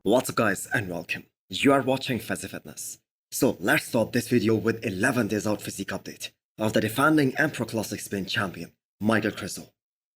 What's up guys and welcome. You are watching Fazi Fitness. So let's start this video with 11 days out physique update of the defending Empro Classic Spain champion, Michal Krizo.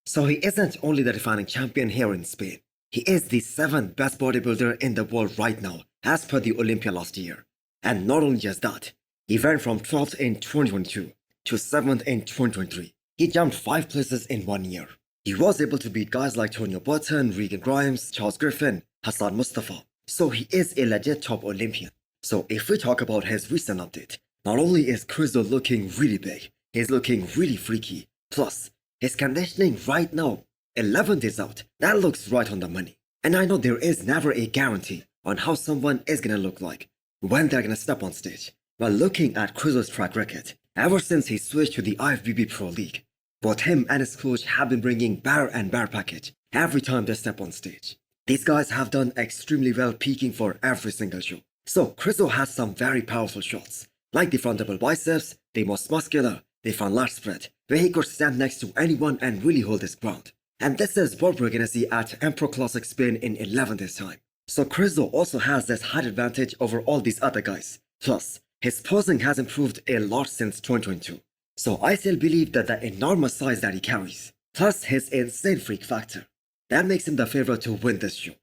So he isn't only the defending champion here in Spain, he is the 7th best bodybuilder in the world right now as per the Olympia last year. And not only just that, he went from 12th in 2022 to 7th in 2023. He jumped 5 places in 1 year. He was able to beat guys like Tony Burton, Regan Grimes, Charles Griffin, Hassan Mustafa. So he is a legit top Olympian. So if we talk about his recent update, not only is Krizo looking really big, he's looking really freaky. Plus, his conditioning right now, 11 days out, that looks right on the money. And I know there is never a guarantee on how someone is gonna look like when they're gonna step on stage. But looking at Krizo's track record, ever since he switched to the IFBB Pro League, both him and his coach have been bringing better and better package every time they step on stage. These guys have done extremely well peaking for every single show. So Krizo has some very powerful shots, like the front double biceps, the most muscular, the front lat spread, where he could stand next to anyone and really hold his ground. And this is what we're gonna see at Empro Classic Spain in 11 days time. So Krizo also has this height advantage over all these other guys. Plus, his posing has improved a lot since 2022. So I still believe that the enormous size that he carries, plus his insane freak factor, that makes him the favorite to win this show.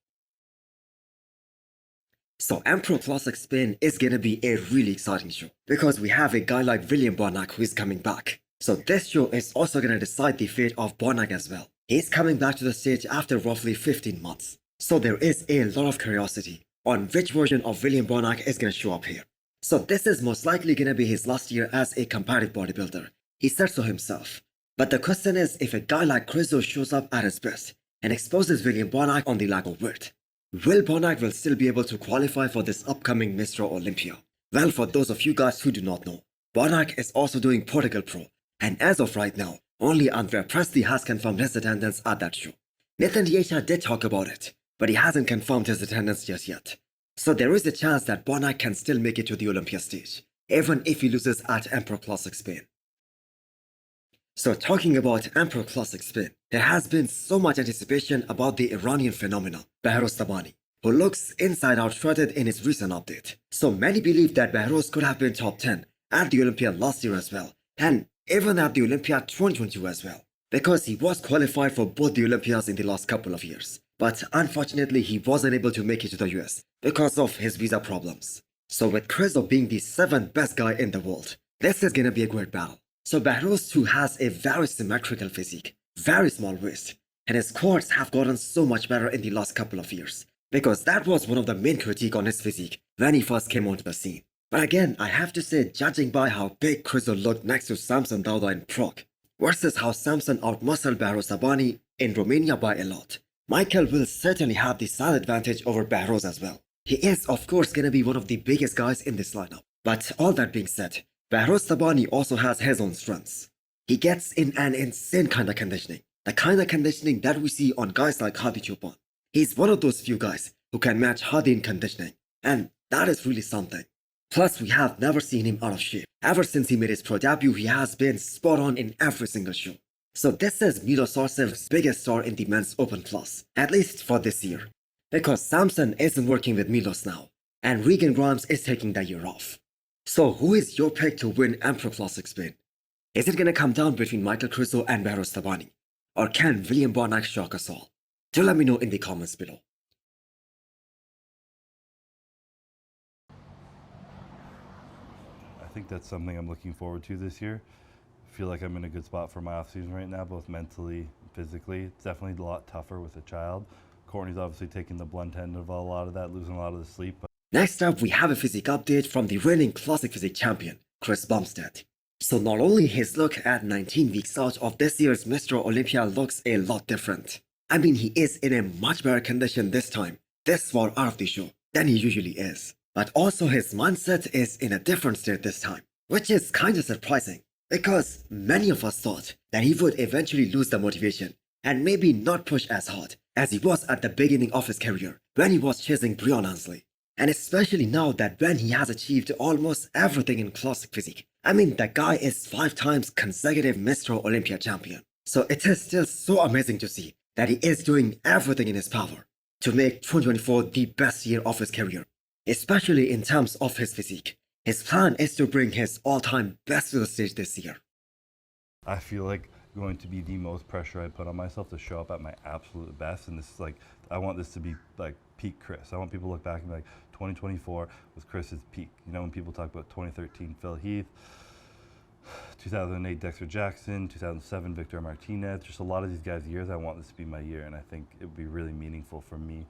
So Empro Classic Spain is gonna be a really exciting show because we have a guy like Bonac who is coming back. So this show is also gonna decide the fate of Bonac as well. He's coming back to the stage after roughly 15 months. So there is a lot of curiosity on which version of Bonac is gonna show up here. So this is most likely gonna be his last year as a competitive bodybuilder. He said so himself. But the question is, if a guy like Krizo shows up at his best and exposes Bonac on the lack of width, will Bonac will still be able to qualify for this upcoming Mr. Olympia? Well, for those of you guys who do not know, Bonac is also doing Portugal Pro, and as of right now, only Andrea Presley has confirmed his attendance at that show. Nathan Dieta did talk about it, but he hasn't confirmed his attendance just yet. So there is a chance that Bonac can still make it to the Olympia stage, even if he loses at Empro Classic Spain. So talking about Empro Classic Spain, there has been so much anticipation about the Iranian phenomenon, Behrooz Tabani, who looks inside out shredded in his recent update. So many believe that Behrouz could have been top 10 at the Olympia last year as well, and even at the Olympia 2022 as well, because he was qualified for both the Olympias in the last couple of years. But unfortunately, he wasn't able to make it to the US because of his visa problems. So with Krizo being the 7th best guy in the world, this is gonna be a great battle. So Behrouz too has a very symmetrical physique, very small waist, and his quads have gotten so much better in the last couple of years, because that was one of the main critique on his physique when he first came onto the scene. But again, I have to say, judging by how big Krizo looked next to Samson Dauda in Prague, versus how Samson outmuscled Behrooz Tabani in Romania by a lot, Michal will certainly have the side advantage over Behrouz as well. He is of course gonna be one of the biggest guys in this lineup. But all that being said, Behrooz Tabani also has his own strengths. He gets in an insane kind of conditioning, the kind of conditioning that we see on guys like Hadi Choopan. He's one of those few guys who can match Hadi in conditioning, and that is really something. Plus, we have never seen him out of shape. Ever since he made his pro debut, he has been spot on in every single show. So this is Milos Sarsev's biggest star in the men's Open Plus, at least for this year. Because Samson isn't working with Milos now, and Regan Grimes is taking the year off. So who is your pick to win Empro Classic Spain? Is it gonna come down between Michal Krizo and Behrooz Tabani? Or can Bonac shock us all? Do let me know in the comments below. I think that's something I'm looking forward to this year. I feel like I'm in a good spot for my offseason right now, both mentally and physically. It's definitely a lot tougher with a child. Courtney's obviously taking the blunt end of a lot of that, losing a lot of the sleep. Next up, we have a physique update from the reigning classic physique champion, Bumstead. So not only his look at 19 weeks out of this year's Mr. Olympia looks a lot different. I mean, he is in a much better condition this time, this far out of the show, than he usually is. But also his mindset is in a different state this time, which is kinda surprising, because many of us thought that he would eventually lose the motivation and maybe not push as hard as he was at the beginning of his career when he was chasing Breon Ansley. And especially now that when he has achieved almost everything in classic physique. I mean, the guy is 5 times consecutive Mr. Olympia champion. So it is still so amazing to see that he is doing everything in his power to make 2024 the best year of his career, especially in terms of his physique. His plan is to bring his all-time best to the stage this year. I feel like going to be the most pressure I put on myself to show up at my absolute best, and this is like, I want this to be like peak Chris. I want people to look back and be like, 2024 was Chris's peak. You know, when people talk about 2013 Phil Heath, 2008 Dexter Jackson, 2007 Victor Martinez, just a lot of these guys' years, I want this to be my year, and I think it would be really meaningful for me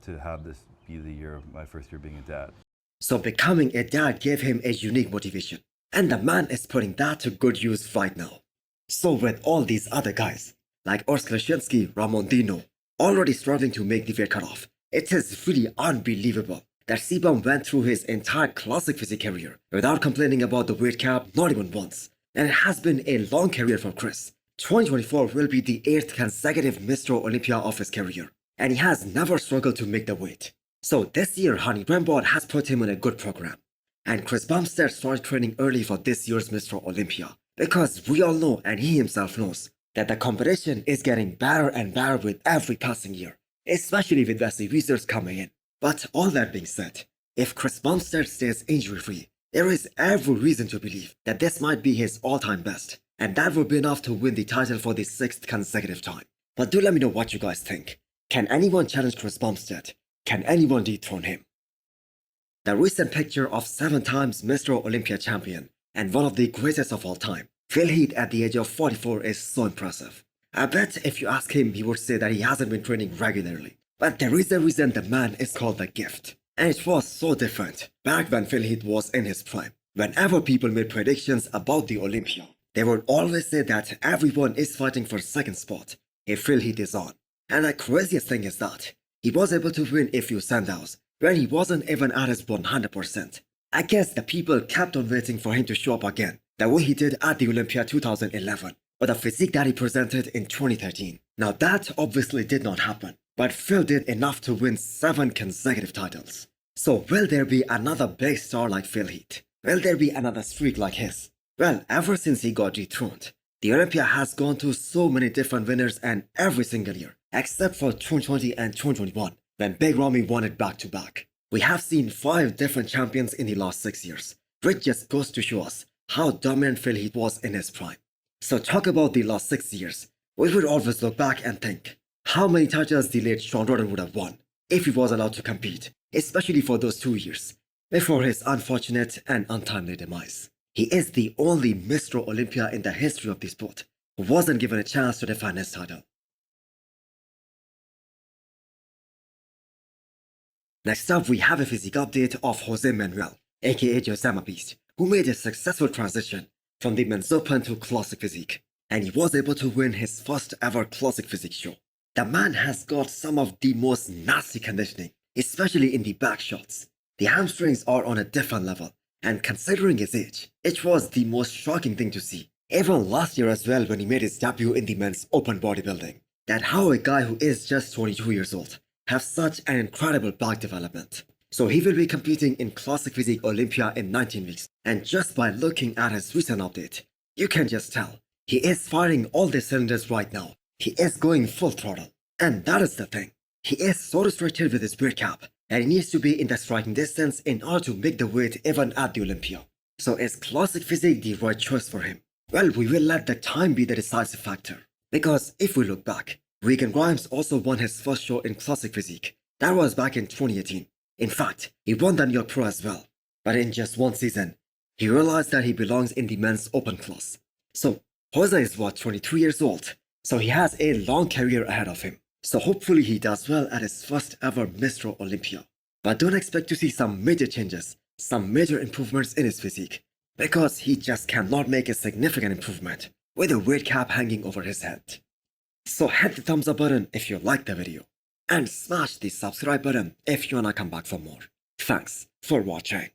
to have this be the year of my first year being a dad. So becoming a dad gave him a unique motivation, and the man is putting that to good use right now. So with all these other guys, like Urs Klashinsky, Ramon Dino, already struggling to make the weight cutoff, it is really unbelievable that Sebum went through his entire classic physique career without complaining about the weight cap, not even once. And it has been a long career for Chris. 2024 will be the 8th consecutive Mr. Olympia of his career, and he has never struggled to make the weight. So this year, Hani Rambod has put him on a good program. And Chris Bumstead started training early for this year's Mr. Olympia, because we all know, and he himself knows, that the competition is getting better and better with every passing year, especially with Wesley Wiesers coming in. But all that being said, if Chris Bumstead stays injury-free, there is every reason to believe that this might be his all-time best, and that would be enough to win the title for the 6th consecutive time. But do let me know what you guys think. Can anyone challenge Chris Bumstead? Can anyone dethrone him? The recent picture of 7 times Mr. Olympia champion and one of the greatest of all time, Phil Heath at the age of 44 is so impressive. I bet if you ask him, he would say that he hasn't been training regularly. But there is a reason the man is called the gift. And it was so different back when Phil Heath was in his prime. Whenever people made predictions about the Olympia, they would always say that everyone is fighting for second spot if Phil Heath is on. And the craziest thing is that he was able to win a few sendouts when he wasn't even at his 100%. I guess the people kept on waiting for him to show up again, the way he did at the Olympia 2011, or the physique that he presented in 2013. Now that obviously did not happen, but Phil did enough to win 7 consecutive titles. So will there be another big star like Phil Heath? Will there be another streak like his? Well, ever since he got dethroned, the Olympia has gone through so many different winners and every single year, except for 2020 and 2021, when Big Ramy won it back to back. We have seen 5 different champions in the last 6 years, which just goes to show us how dominant Phil Heath was in his prime. So talk about the last 6 years, we would always look back and think, how many titles the late Sean Roden would have won if he was allowed to compete, especially for those 2 years, before his unfortunate and untimely demise. He is the only Mr. Olympia in the history of the sport who wasn't given a chance to defend his title. Next up, we have a physique update of Jose Manuel, aka Josema Beast, who made a successful transition from the men's open to classic physique, and he was able to win his first ever classic physique show. The man has got some of the most nasty conditioning, especially in the back shots. The hamstrings are on a different level, and considering his age, it was the most shocking thing to see, even last year as well when he made his debut in the men's open bodybuilding, that how a guy who is just 22 years old have such an incredible back development. So he will be competing in Classic Physique Olympia in 19 weeks, and just by looking at his recent update, you can just tell, he is firing all the cylinders right now. He is going full throttle, and that is the thing. He is so restricted with his weight cap, and he needs to be in the striking distance in order to make the weight even at the Olympia. So is Classic Physique the right choice for him? Well, we will let the time be the decisive factor. Because if we look back, Regan Grimes also won his first show in Classic Physique. That was back in 2018. In fact, he won the New York Pro as well. But in just one season, he realized that he belongs in the men's open class. So, Jose is 23 years old, so he has a long career ahead of him. So hopefully he does well at his first ever Mr. Olympia. But don't expect to see some major changes, some major improvements in his physique, because he just cannot make a significant improvement with a weight cap hanging over his head. So hit the thumbs up button if you liked the video, and smash the subscribe button if you wanna come back for more. Thanks for watching.